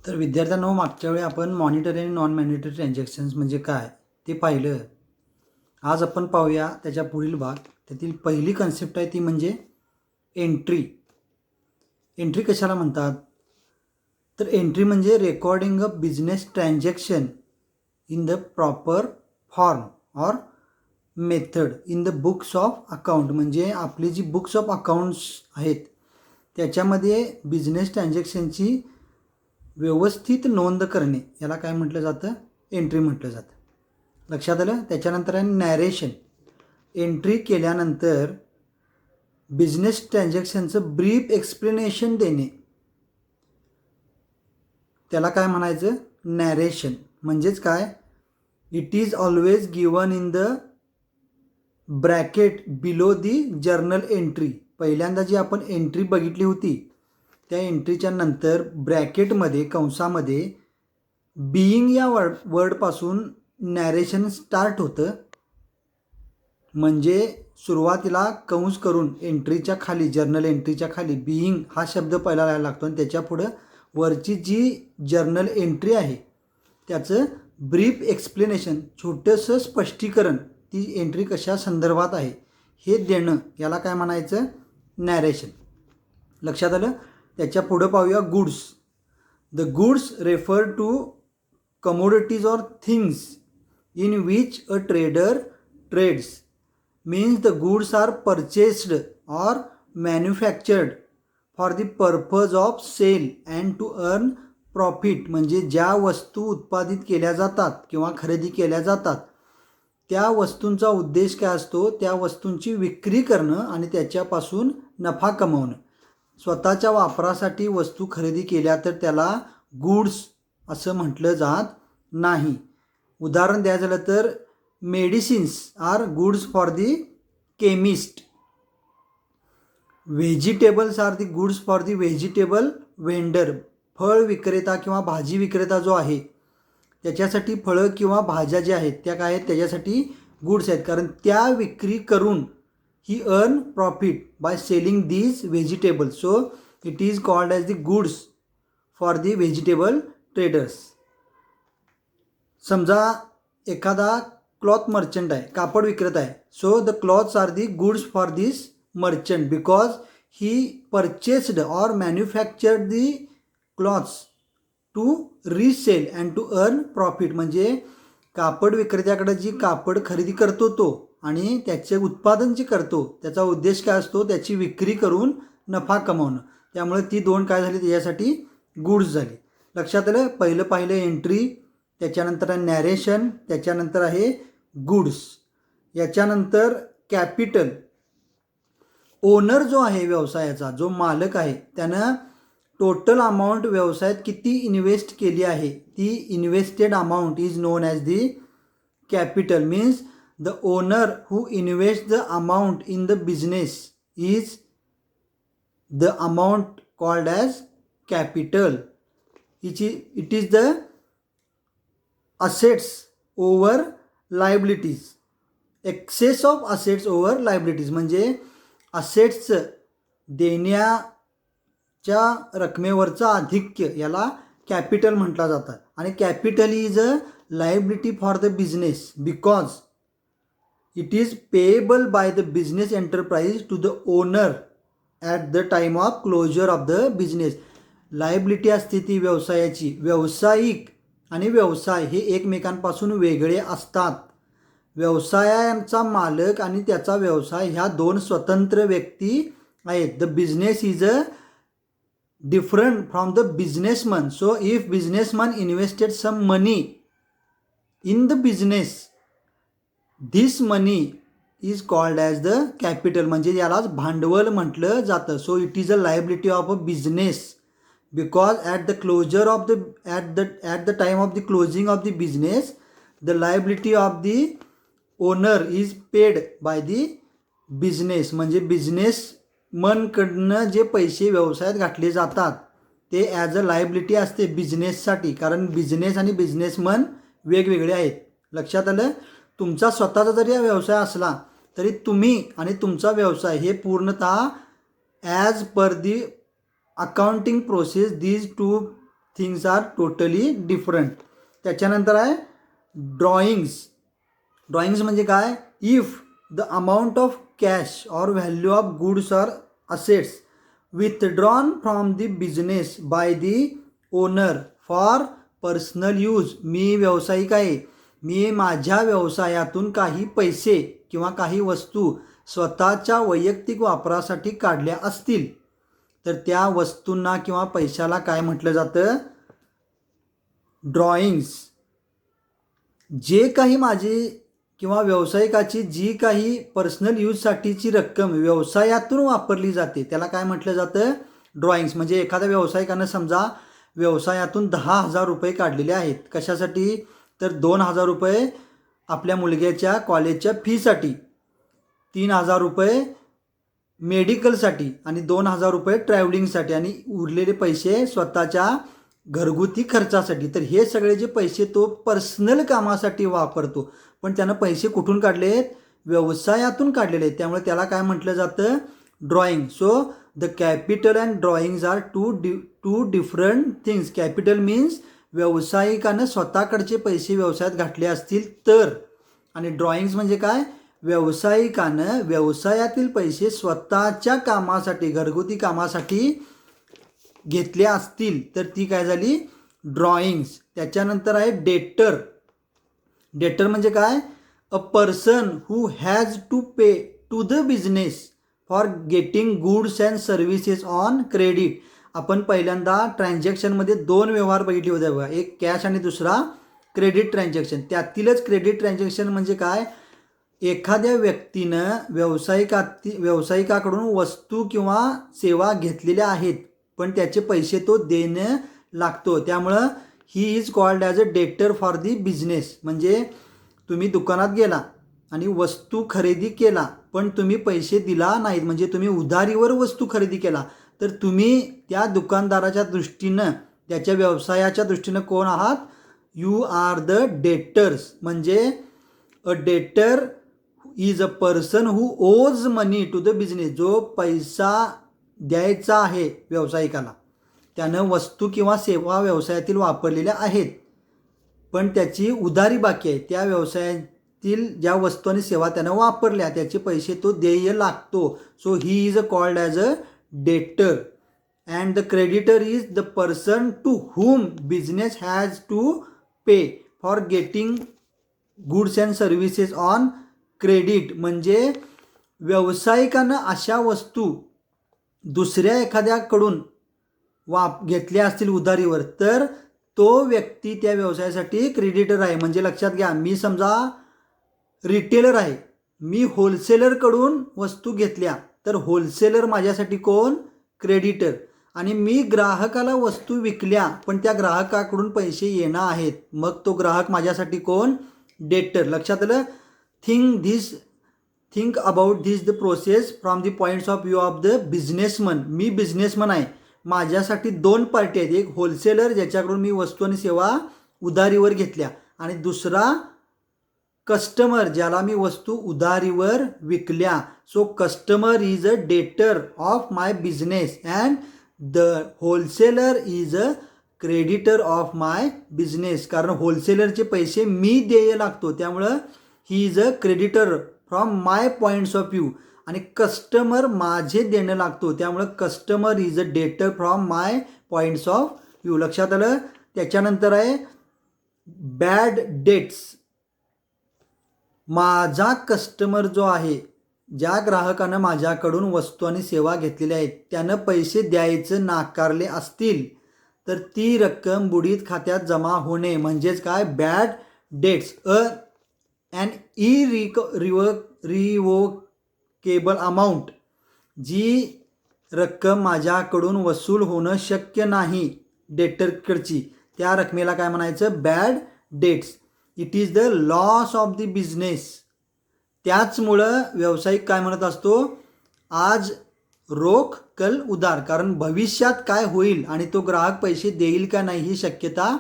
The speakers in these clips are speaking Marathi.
तर विद्यार्थ्यांनो, मागच्या वेळी आपण मॉनिटरी आणि नॉन मॉनिटरी ट्रान्झॅक्शन्स म्हणजे काय ते पाहिलं. आज आपण पाहूया त्याच्या पुढील भाग. त्यातील पहिली कन्सेप्ट आहे ती म्हणजे एंट्री. एंट्री कशाला म्हणतात? तर एंट्री म्हणजे recording a business transaction in the proper form or method in the books of account. म्हणजे आपली जी बुक्स ऑफ अकाउंट्स आहेत त्याच्यामध्ये बिझनेस ट्रान्झॅक्शनची व्यवस्थित नोंद करणे याला काय म्हटलं जातं? एंट्री म्हटलं जातं. लक्षात आलं? त्याच्यानंतर आहे नॅरेशन. एंट्री केल्यानंतर बिझनेस ट्रान्झॅक्शनचं ब्रीफ एक्सप्लेनेशन देणे त्याला काय म्हणायचं? नॅरेशन. म्हणजेच काय? It is always given in the bracket below the journal entry. पहिल्यांदा जी आपण एंट्री बघितली होती त्या एंट्रीच्या नंतर ब्रॅकेटमध्ये कंसामध्ये बीइंग या वर्डपासून नॅरेशन स्टार्ट होतं. म्हणजे सुरुवातीला कंस करून एंट्रीच्या खाली, जर्नल एंट्रीच्या खाली बीइंग हा शब्द पहिला लिहायला लागतो आणि त्याच्या पुढं वरची जी जर्नल एंट्री आहे त्याचं ब्रीफ एक्सप्लेनेशन, छोटंसं स्पष्टीकरण, ती एंट्री कशा संदर्भात आहे हे देणं याला काय म्हणायचं? नॅरेशन. लक्षात आलं? त्याच्या पुढं पाहूया goods. The goods refer to commodities or things in which a trader trades. Means the goods are purchased or manufactured for the purpose of sale and to earn profit. म्हणजे ज्या वस्तू उत्पादित केल्या जातात किंवा खरेदी केल्या जातात त्या वस्तूंचा उद्देश काय असतो? त्या वस्तूंची विक्री करणं आणि त्याच्यापासून नफा कमवणं. स्वतःच्या वापरासाठी वस्तू खरेदी केल्या तर त्याला गुड्स असं म्हटलं जात नाही. उदाहरण द्यायचं झालं तर medicines are goods for the chemist. Vegetables are the goods for the vegetable vendor. फळ विक्रेता किंवा भाजी विक्रेता जो आहे त्याच्यासाठी फळं किंवा भाज्या ज्या आहेत त्या काय आहेत? त्याच्यासाठी गुड्स आहेत, कारण त्या विक्री करून he earn profit by selling these vegetables. So it is called as the goods for the vegetable traders. समजा एखादा क्लॉथ मर्चंट आहे, कापड विक्रेता आहे. So the cloths are the goods for this merchant because he purchased or manufactured the cloths to resell and to earn profit. म्हणजे कापड विक्रेत्याकडे जी कापड खरेदी करतो तो आणि त्याचे उत्पादन जे करतो त्याचा उद्देश काय असतो? त्याची विक्री करून नफा कमावणं. त्यामुळे ती दोन काय झाली? त्याच्यासाठी गुड्स झाली. लक्षात आलं? पहिलं एंट्री, त्याच्यानंतर आहे नॅरेशन, त्याच्यानंतर आहे गुड्स. याच्यानंतर कॅपिटल. ओनर जो आहे व्यवसायाचा, जो मालक आहे, त्यानं टोटल अमाऊंट व्यवसायात किती इन्व्हेस्ट केली आहे ती invested amount is known as the capital. Means the owner who invest the amount in the business is the amount called as capital. It is the assets over liabilities. excess of assets over liabilities. म्हणजे असेट्स देण्याच्या रकमेवरचं आधिक्य याला कॅपिटल म्हटलं जातं. आणि capital is a liability for the business because it is payable by the business enterprise to the owner at the time of closure of the business. Liability असते ती व्यवसायाची. व्यावसायिक आणि व्यवसाय हे एकमेकांपासून वेगळे असतात. व्यवसायाचा मालक आणि त्याचा व्यवसाय ह्या दोन स्वतंत्र व्यक्ती आहेत. The business is a different from the businessman. So if businessman invested some money in the business, this money is called as the capital. म्हणजे यालाच भांडवल म्हटलं जातं. So it is a liability of a business because at the time of the closing of the business the liability of the owner is paid by the business. म्हणजे बिझनेसमनकडनं जे पैसे व्यवसायात घातले जातात ते ॲज अ लायबिलिटी असते बिझनेससाठी, कारण बिझनेस आणि बिझनेसमन वेगवेगळे आहेत. लक्षात आलं? तुमचा स्वतःचा जरी हा व्यवसाय असला तरी तुम्ही आणि तुमचा व्यवसाय हे पूर्णतः as per the accounting process these two things are totally different. त्याच्यानंतर आहे ड्रॉइंग्स. ड्रॉइंग्स म्हणजे काय? If the amount of cash or value of goods or assets withdrawn from the business by the owner for personal use. मी व्यावसायिक आहे, मी माझ्या व्यवसायातून काही पैसे किंवा काही वस्तू स्वतःच्या वैयक्तिक वापरासाठी काढल्या असतील तर त्या वस्तूंना किंवा पैशाला काय म्हटलं जातं? ड्रॉइंग्स. जे काही माझी किंवा व्यावसायिकाची जी काही पर्सनल यूजसाठीची रक्कम व्यवसायातून वापरली जाते त्याला काय म्हटलं जातं? ड्रॉइंग्स. म्हणजे एखाद्या व्यावसायिकानं समजा व्यवसायातून 10,000 रुपये काढलेले आहेत. कशासाठी? तर 2,000 रुपये आपल्या मुलग्याच्या कॉलेजच्या फीसाठी, 3,000 रुपये मेडिकलसाठी आणि 2,000 रुपये ट्रॅव्हलिंगसाठी आणि उरलेले पैसे स्वतःच्या घरगुती खर्चासाठी. तर हे सगळे जे पैसे तो पर्सनल कामासाठी वापरतो, पण त्यानं पैसे कुठून काढलेत? व्यवसायातून काढलेले आहेत. त्यामुळे त्याला काय म्हटलं जातं? Drawing. So the capital and drawings are two different things. Capital means व्यावसायिकानं स्वतःकडचे पैसे व्यवसायात घातले असतील तर, आणि ड्रॉइंग्स म्हणजे काय? व्यावसायिकानं व्यवसायातील पैसे स्वतःच्या कामासाठी, घरगुती कामासाठी घेतले असतील तर ती काय झाली? ड्रॉइंग्स. त्याच्यानंतर आहे डेटर. डेटर म्हणजे काय? A person who has to pay to the business for getting goods and services on credit. आपण पहिल्यांदा ट्रान्झॅक्शनमध्ये 2 व्यवहार बघितले होते बघा, एक कॅश आणि दुसरा क्रेडिट ट्रान्झॅक्शन. त्यातीलच क्रेडिट ट्रान्झॅक्शन म्हणजे काय? एखाद्या व्यक्तीनं व्यावसायिकाकडून वस्तू किंवा सेवा घेतलेल्या आहेत पण त्याचे पैसे तो देणं लागतो, त्यामुळं he is called as a डेटर फॉर दी बिझनेस. म्हणजे तुम्ही दुकानात गेला आणि वस्तू खरेदी केला पण तुम्ही पैसे दिला नाहीत, म्हणजे तुम्ही उधारीवर वस्तू खरेदी केला, तर तुम्ही त्या दुकानदाराच्या दृष्टीनं, त्याच्या व्यवसायाच्या दृष्टीनं कोण आहात? You are the debtors. म्हणजे अ डेटर इज अ पर्सन हू ओज मनी टू द बिझनेस. जो पैसा द्यायचा आहे व्यावसायिकाला, त्यानं वस्तू किंवा सेवा व्यवसायातील वापरलेल्या आहेत पण त्याची उधारी बाकी आहे. त्या व्यवसायातील ज्या वस्तू आणि सेवा त्यानं वापरल्या त्याचे पैसे तो देय लागतो. So he is a called as a debtor. And the creditor is the person to whom business has to pay for getting goods and services on credit. म्हणजे व्यावसायिकानं अशा वस्तू दुसऱ्या एखाद्याकडून घेतल्या असतील उधारीवर तर तो व्यक्ती त्या व्यवसायासाठी क्रेडिटर आहे. म्हणजे लक्षात घ्या, मी समजा रिटेलर आहे, मी होलसेलरकडून वस्तू घेतल्या तर होलसेलर माझ्यासाठी कोण? क्रेडिटर. आणि मी ग्राहकाला वस्तू विकल्या पण त्या ग्राहकाकडून पैसे येणं आहेत, मग तो ग्राहक माझ्यासाठी कोण? डेटर. लक्षात आलं? Think about the process from the points of view of the businessman. Me businessman आहे, माझ्यासाठी 2 पार्टी आहेत. एक होलसेलर ज्याच्याकडून मी वस्तू आणि सेवा उधारीवर घेतल्या आणि दुसरा कस्टमर ज्याला मी वस्तू उधारीवर विकल्या. सो कस्टमर इज अ डेटर of my business and the wholesaler is a creditor of my business. कारण होलसेलरचे पैसे मी देय लागतो, त्यामुळं ही is a creditor from my points of view. आणि कस्टमर माझे देणं लागतो, त्यामुळं कस्टमर इज अ डेटर from my points of view. लक्षात आलं? त्याच्यानंतर आहे बॅड डेट्स. माझा कस्टमर जो आहे, ज्या ग्राहकानं माझ्याकडून वस्तू आणि सेवा घेतलेल्या आहेत त्यानं पैसे द्यायचं नाकारले असतील तर ती रक्कम बुडीत खात्यात जमा होणे म्हणजेच काय? Bad debts. Unrevocable amount. जी रक्कम माझ्याकडून वसूल होणं शक्य नाही डेटरकडची, त्या रकमेला काय म्हणायचं? Bad debts. It is the loss of the business. त्याचमुळं व्यावसायिक काय म्हणत असतो? आज रोख कल उधार. कारण भविष्यात काय होईल आणि तो ग्राहक पैसे देईल का नाही ही शक्यता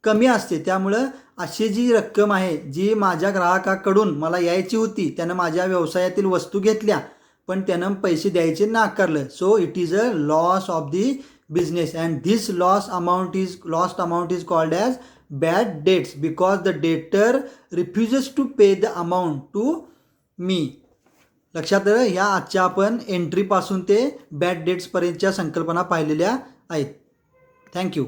कमी असते. त्यामुळं अशी जी रक्कम आहे जी माझ्या ग्राहकाकडून मला यायची होती, त्यानं माझ्या व्यवसायातील वस्तू घेतल्या पण त्यानं पैसे द्यायचे नाकारलं, so it is a loss of the business, and this lost amount is called as bad debts because the debtor refuses to pay the amount to me. लक्षात आलं. ह्या आजच्या आपण एंट्रीपासून ते बॅड डेट्सपर्यंतच्या संकल्पना पाहिलेल्या आहेत. थँक्यू.